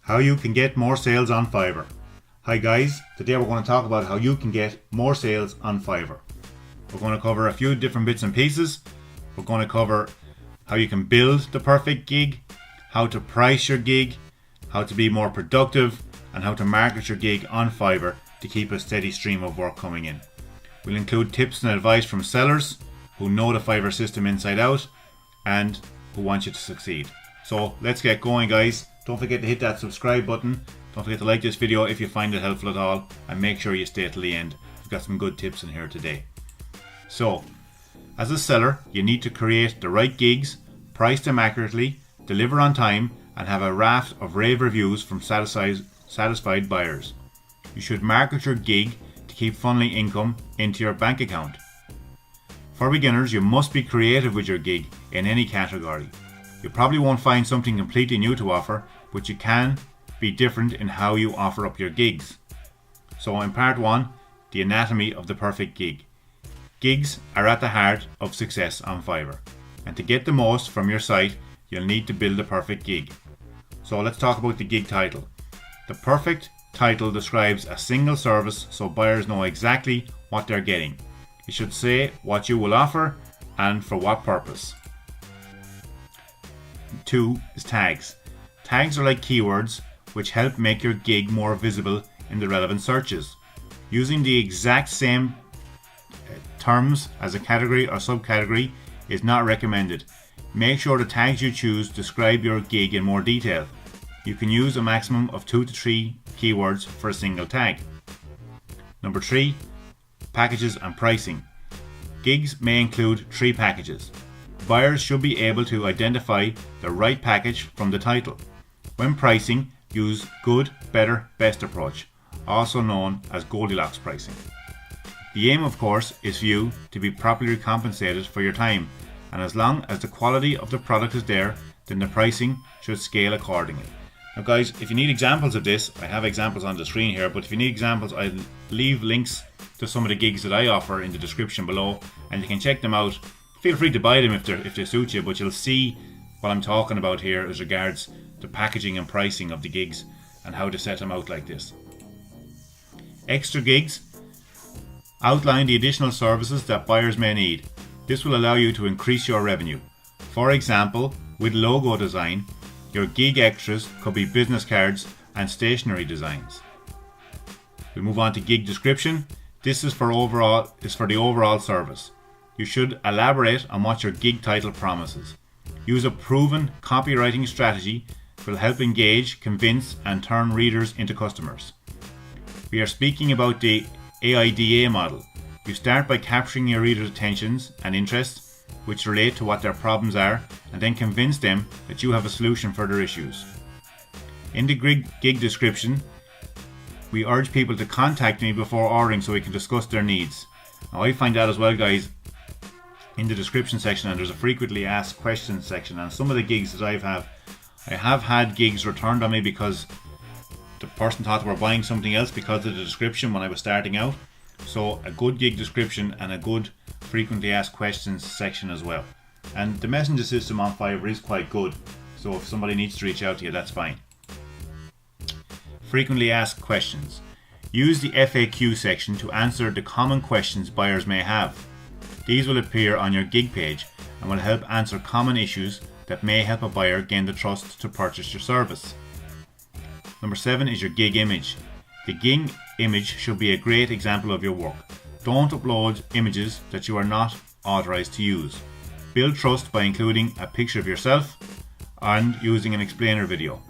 How you can get more sales on Fiverr. Hi guys, today we're going to talk about how you can get more sales on Fiverr. We're going to cover a few different bits and pieces. We're going to cover how you can build the perfect gig, how to price your gig, how to be more productive, and how to market your gig on Fiverr to keep a steady stream of work coming in. We'll include tips and advice from sellers who know the Fiverr system inside out and who want you to succeed. So let's get going, guys. Don't forget to hit that subscribe button. Don't forget to like this video if you find it helpful at all, and make sure you stay till the end. We've got some good tips in here today. So, as a seller, you need to create the right gigs, price them accurately, deliver on time, and have a raft of rave reviews from satisfied buyers. You should market your gig to keep funneling income into your bank account. For beginners, you must be creative with your gig in any category. You probably won't find something completely new to offer, but you can be different in how you offer up your gigs. So in part 1, the anatomy of the perfect gig. Gigs are at the heart of success on Fiverr, and to get the most from your site, you'll need to build a perfect gig. So let's talk about the gig title. The perfect title describes a single service so buyers know exactly what they're getting. It should say what you will offer and for what purpose. 2 is tags. Tags are like keywords which help make your gig more visible in the relevant searches. Using the exact same terms as a category or subcategory is not recommended. Make sure the tags you choose describe your gig in more detail. You can use a maximum of 2 to 3 keywords for a single tag. Number 3, packages and pricing. Gigs may include 3 packages. Buyers should be able to identify the right package from the title. When pricing, use good, better, best approach, also known as Goldilocks pricing. The aim, of course, is for you to be properly compensated for your time, and as long as the quality of the product is there, then the pricing should scale accordingly. Now guys, if you need examples of this, I have examples on the screen here, but if you need examples, I'll leave links to some of the gigs that I offer in the description below, and you can check them out. Feel free to buy them if they suit you, but you'll see what I'm talking about here as regards the packaging and pricing of the gigs and how to set them out like this. Extra gigs outline the additional services that buyers may need. This will allow you to increase your revenue. For example, with logo design, your gig extras could be business cards and stationery designs. We'll move on to gig description. This is for the overall service. You should elaborate on what your gig title promises. Use a proven copywriting strategy that will help engage, convince, and turn readers into customers. We are speaking about the AIDA model. You start by capturing your readers' attentions and interests, which relate to what their problems are, and then convince them that you have a solution for their issues. In the gig description, we urge people to contact me before ordering so we can discuss their needs. Now I find that as well, guys, in the description section, and there's a frequently asked questions section, and some of the gigs that I have had gigs returned on me because the person thought they were buying something else because of the description when I was starting out. So a good gig description and a good frequently asked questions section as well. And the messenger system on Fiverr is quite good, so if somebody needs to reach out to you, that's fine. Frequently asked questions. Use the FAQ section to answer the common questions buyers may have. These will appear on your gig page and will help answer common issues that may help a buyer gain the trust to purchase your service. Number 7 is your gig image. The gig image should be a great example of your work. Don't upload images that you are not authorized to use. Build trust by including a picture of yourself and using an explainer video.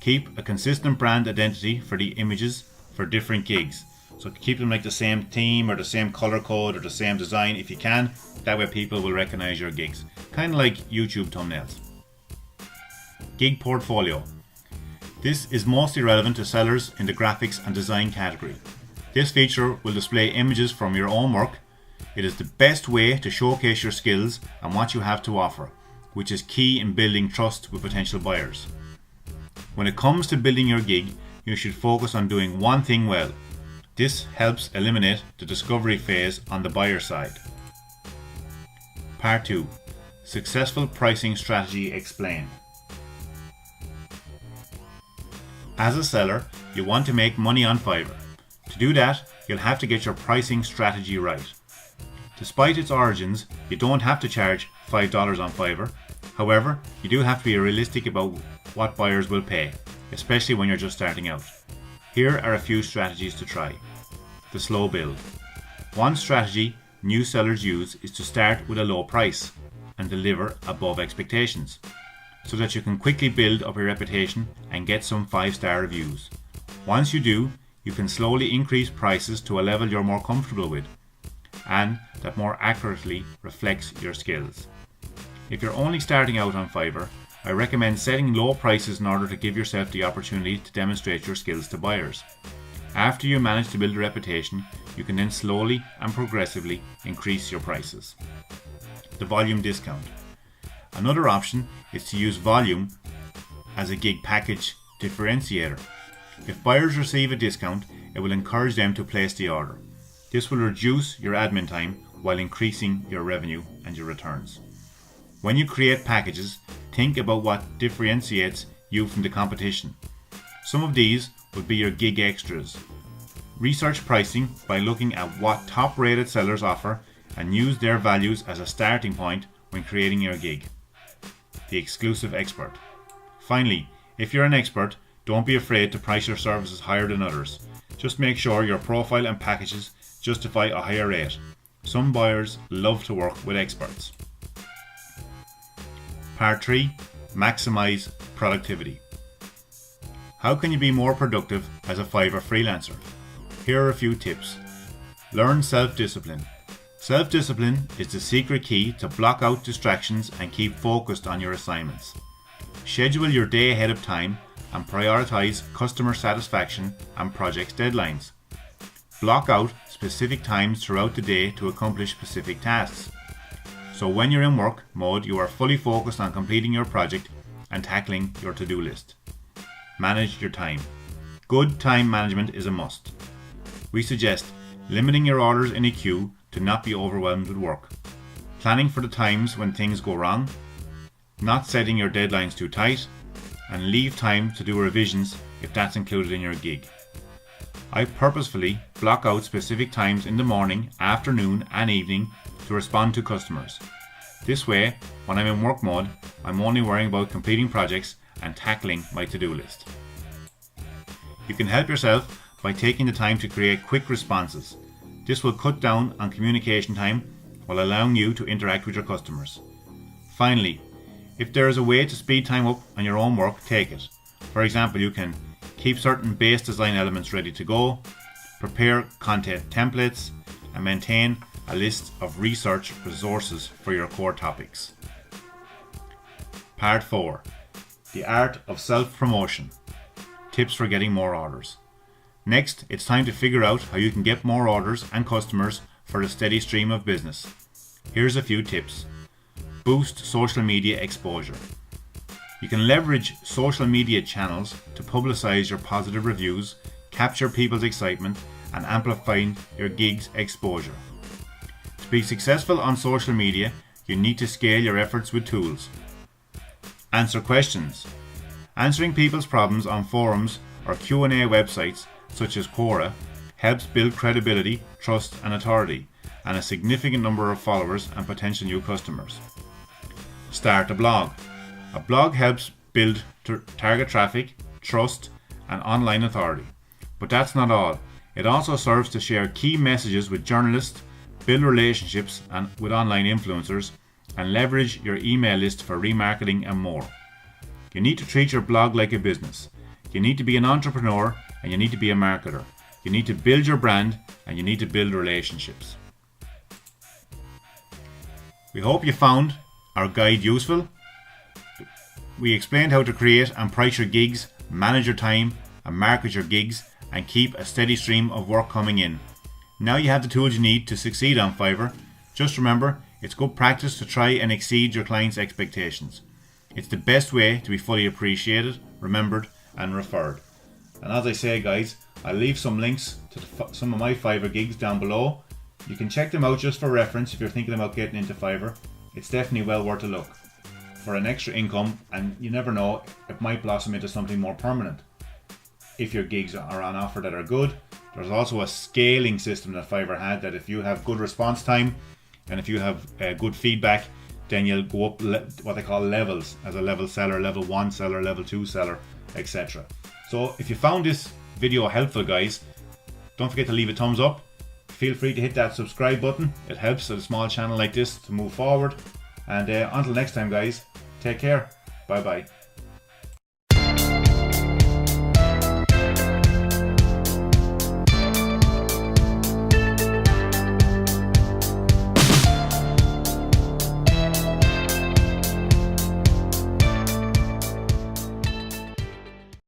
Keep a consistent brand identity for the images for different gigs. So keep them like the same theme or the same color code or the same design if you can. That way people will recognize your gigs. Kind of like YouTube thumbnails. Gig portfolio. This is mostly relevant to sellers in the graphics and design category. This feature will display images from your own work. It is the best way to showcase your skills and what you have to offer, which is key in building trust with potential buyers. When it comes to building your gig, you should focus on doing one thing well. This helps eliminate the discovery phase on the buyer side. Part 2. Successful pricing strategy explained. As a seller, you want to make money on Fiverr. To do that, you'll have to get your pricing strategy right. Despite its origins, you don't have to charge $5 on Fiverr. However, you do have to be realistic about what buyers will pay, especially when you're just starting out. Here are a few strategies to try. The slow build. One strategy new sellers use is to start with a low price and deliver above expectations, so that you can quickly build up your reputation and get some 5-star reviews. Once you do, you can slowly increase prices to a level you're more comfortable with and that more accurately reflects your skills. If you're only starting out on Fiverr, I recommend setting low prices in order to give yourself the opportunity to demonstrate your skills to buyers. After you manage to build a reputation, you can then slowly and progressively increase your prices. The volume discount. Another option is to use volume as a gig package differentiator. If buyers receive a discount, it will encourage them to place the order. This will reduce your admin time while increasing your revenue and your returns. When you create packages, think about what differentiates you from the competition. Some of these would be your gig extras. Research pricing by looking at what top-rated sellers offer and use their values as a starting point when creating your gig. The exclusive expert. Finally, if you're an expert, don't be afraid to price your services higher than others. Just make sure your profile and packages justify a higher rate. Some buyers love to work with experts. Part 3. Maximize productivity. How can you be more productive as a Fiverr freelancer? Here are a few tips. Learn self-discipline. Self-discipline is the secret key to block out distractions and keep focused on your assignments. Schedule your day ahead of time and prioritize customer satisfaction and project deadlines. Block out specific times throughout the day to accomplish specific tasks. So when you're in work mode, you are fully focused on completing your project and tackling your to-do list. Manage your time. Good time management is a must. We suggest limiting your orders in a queue to not be overwhelmed with work. Planning for the times when things go wrong. Not setting your deadlines too tight. And leave time to do revisions if that's included in your gig. I purposefully block out specific times in the morning, afternoon and evening to respond to customers. This way, when I'm in work mode, I'm only worrying about completing projects and tackling my to-do list. You can help yourself by taking the time to create quick responses. This will cut down on communication time while allowing you to interact with your customers. Finally, if there is a way to speed time up on your own work, take it. For example, you can keep certain base design elements ready to go, prepare content templates, and maintain a list of research resources for your core topics. Part 4. The art of self-promotion. Tips for getting more orders. Next, it's time to figure out how you can get more orders and customers for a steady stream of business. Here's a few tips. Boost social media exposure. You can leverage social media channels to publicize your positive reviews, capture people's excitement, and amplify your gig's exposure. To be successful on social media, you need to scale your efforts with tools. Answer questions. Answering people's problems on forums or Q&A websites such as Quora helps build credibility, trust, and authority, and a significant number of followers and potential new customers. Start a blog. A blog helps build target traffic, trust, and online authority. But that's not all. It also serves to share key messages with journalists, build relationships with online influencers, and leverage your email list for remarketing and more. You need to treat your blog like a business. You need to be an entrepreneur and you need to be a marketer. You need to build your brand and you need to build relationships. We hope you found our guide useful. We explained how to create and price your gigs, manage your time and market your gigs, and keep a steady stream of work coming in. Now you have the tools you need to succeed on Fiverr. Just remember, it's good practice to try and exceed your clients' expectations. It's the best way to be fully appreciated, remembered, and referred. And as I say, guys, I'll leave some links to some of my Fiverr gigs down below. You can check them out just for reference if you're thinking about getting into Fiverr. It's definitely well worth a look for an extra income, and you never know, it might blossom into something more permanent. if your gigs are on offer that are good. There's also a scaling system that Fiverr had, that if you have good response time and if you have good feedback, then you'll go up what they call levels, as a level seller, level 1 seller, level 2 seller, etc. So if you found this video helpful, guys, don't forget to leave a thumbs up. Feel free to hit that subscribe button. It helps a small channel like this to move forward. And until next time, guys, take care. Bye bye.